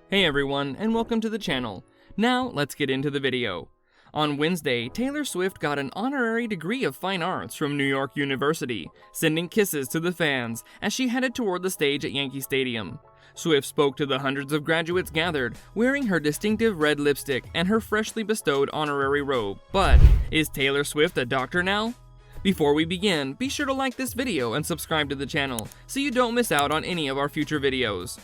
Hey everyone, and welcome to the channel. Now, let's get into the video. On Wednesday, Taylor Swift got an honorary degree of fine arts from New York University, sending kisses to the fans as she headed toward the stage at Yankee Stadium. Swift spoke to the hundreds of graduates gathered, wearing her distinctive red lipstick and her freshly bestowed honorary robe. But, is Taylor Swift a doctor now? Before we begin, be sure to like this video and subscribe to the channel, so you don't miss out on any of our future videos.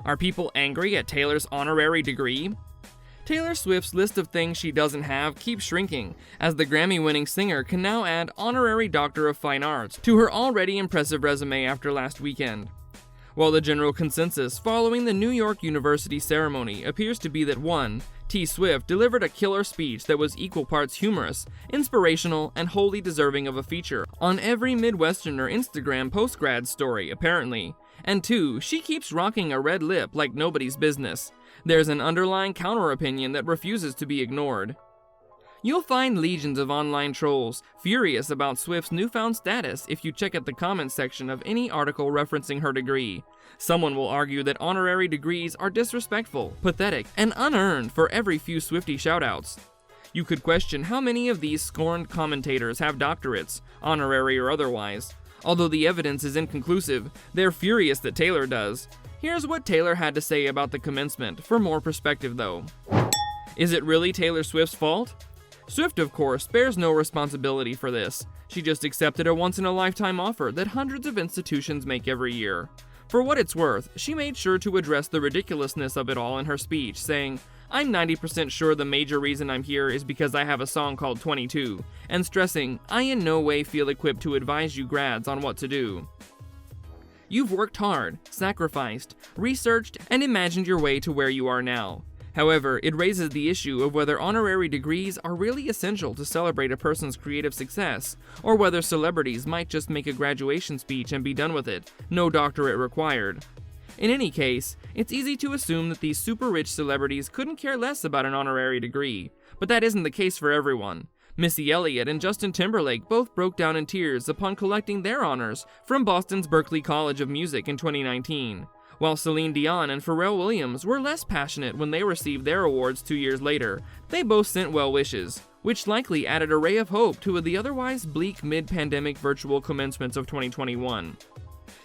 Are people angry at Taylor's honorary degree? Taylor Swift's list of things she doesn't have keeps shrinking, as the Grammy-winning singer can now add Honorary Doctor of Fine Arts to her already impressive resume after last weekend. While the general consensus following the New York University ceremony appears to be that T. Swift delivered a killer speech that was equal parts humorous, inspirational, and wholly deserving of a feature on every Midwesterner Instagram postgrad story, apparently. And 2, she keeps rocking a red lip like nobody's business. There's an underlying counter-opinion that refuses to be ignored. You'll find legions of online trolls furious about Swift's newfound status if you check out the comments section of any article referencing her degree. Someone will argue that honorary degrees are disrespectful, pathetic, and unearned for every few Swiftie shoutouts. You could question how many of these scorned commentators have doctorates, honorary or otherwise. Although the evidence is inconclusive, they're furious that Taylor does. Here's what Taylor had to say about the commencement, for more perspective though. Is it really Taylor Swift's fault? Swift, of course, bears no responsibility for this. She just accepted a once-in-a-lifetime offer that hundreds of institutions make every year. For what it's worth, she made sure to address the ridiculousness of it all in her speech, saying, "I'm 90% sure the major reason I'm here is because I have a song called 22, and stressing, I in no way feel equipped to advise you grads on what to do. You've worked hard, sacrificed, researched, and imagined your way to where you are now. However, it raises the issue of whether honorary degrees are really essential to celebrate a person's creative success, or whether celebrities might just make a graduation speech and be done with it, no doctorate required. In any case, it's easy to assume that these super-rich celebrities couldn't care less about an honorary degree, but that isn't the case for everyone. Missy Elliott and Justin Timberlake both broke down in tears upon collecting their honors from Boston's Berklee College of Music in 2019, while Celine Dion and Pharrell Williams were less passionate when they received their awards 2 years later. They both sent well wishes, which likely added a ray of hope to the otherwise bleak mid-pandemic virtual commencements of 2021.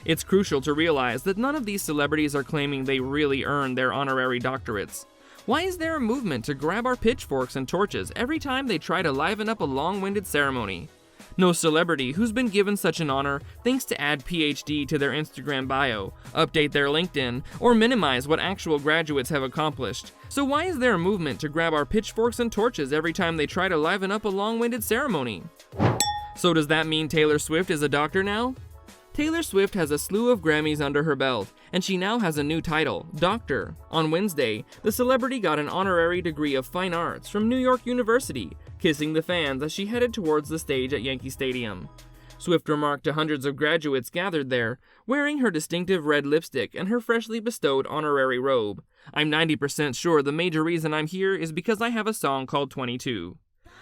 It's crucial to realize that none of these celebrities are claiming they really earned their honorary doctorates. Why is there a movement to grab our pitchforks and torches every time they try to liven up a long-winded ceremony? No celebrity who's been given such an honor thinks to add PhD to their Instagram bio, update their LinkedIn, or minimize what actual graduates have accomplished. So why is there a movement to grab our pitchforks and torches every time they try to liven up a long-winded ceremony? So does that mean Taylor Swift is a doctor now? Taylor Swift has a slew of Grammys under her belt, and she now has a new title, Doctor. On Wednesday, the celebrity got an honorary degree of fine arts from New York University, kissing the fans as she headed towards the stage at Yankee Stadium. Swift remarked to hundreds of graduates gathered there, wearing her distinctive red lipstick and her freshly bestowed honorary robe. "I'm 90% sure the major reason I'm here is because I have a song called 22.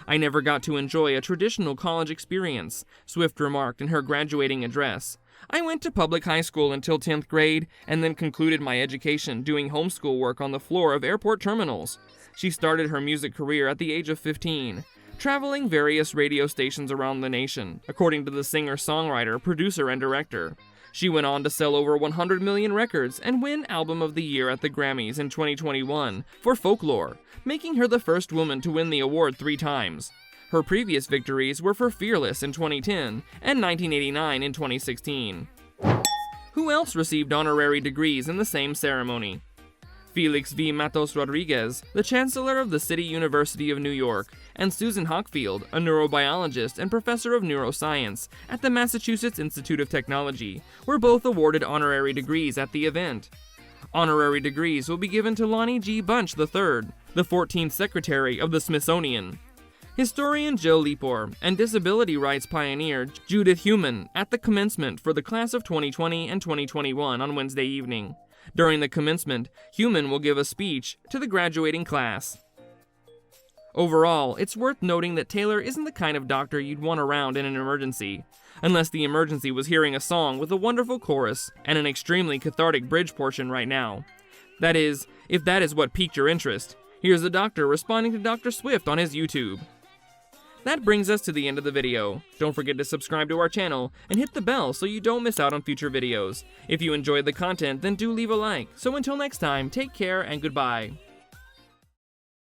I never got to enjoy a traditional college experience," Swift remarked in her graduating address. "I went to public high school until 10th grade and then concluded my education doing homeschool work on the floor of airport terminals." She started her music career at the age of 15, traveling various radio stations around the nation, according to the singer-songwriter, producer, and director. She went on to sell over 100 million records and win Album of the Year at the Grammys in 2021 for Folklore, making her the first woman to win the award 3 times. Her previous victories were for Fearless in 2010 and 1989 in 2016. Who else received honorary degrees in the same ceremony? Felix V. Matos Rodriguez, the Chancellor of the City University of New York, and Susan Hockfield, a neurobiologist and professor of neuroscience at the Massachusetts Institute of Technology, were both awarded honorary degrees at the event. Honorary degrees will be given to Lonnie G. Bunch III, the 14th Secretary of the Smithsonian, historian Joe Lepore, and disability rights pioneer Judith Heumann at the commencement for the class of 2020 and 2021 on Wednesday evening. During the commencement, Heumann will give a speech to the graduating class. Overall, it's worth noting that Taylor isn't the kind of doctor you'd want around in an emergency, unless the emergency was hearing a song with a wonderful chorus and an extremely cathartic bridge portion right now. That is, if that is what piqued your interest. Here's the Doctor responding to Dr. Swift on his YouTube. That brings us to the end of the video. Don't forget to subscribe to our channel and hit the bell so you don't miss out on future videos. If you enjoyed the content, then do leave a like. So until next time, take care and goodbye.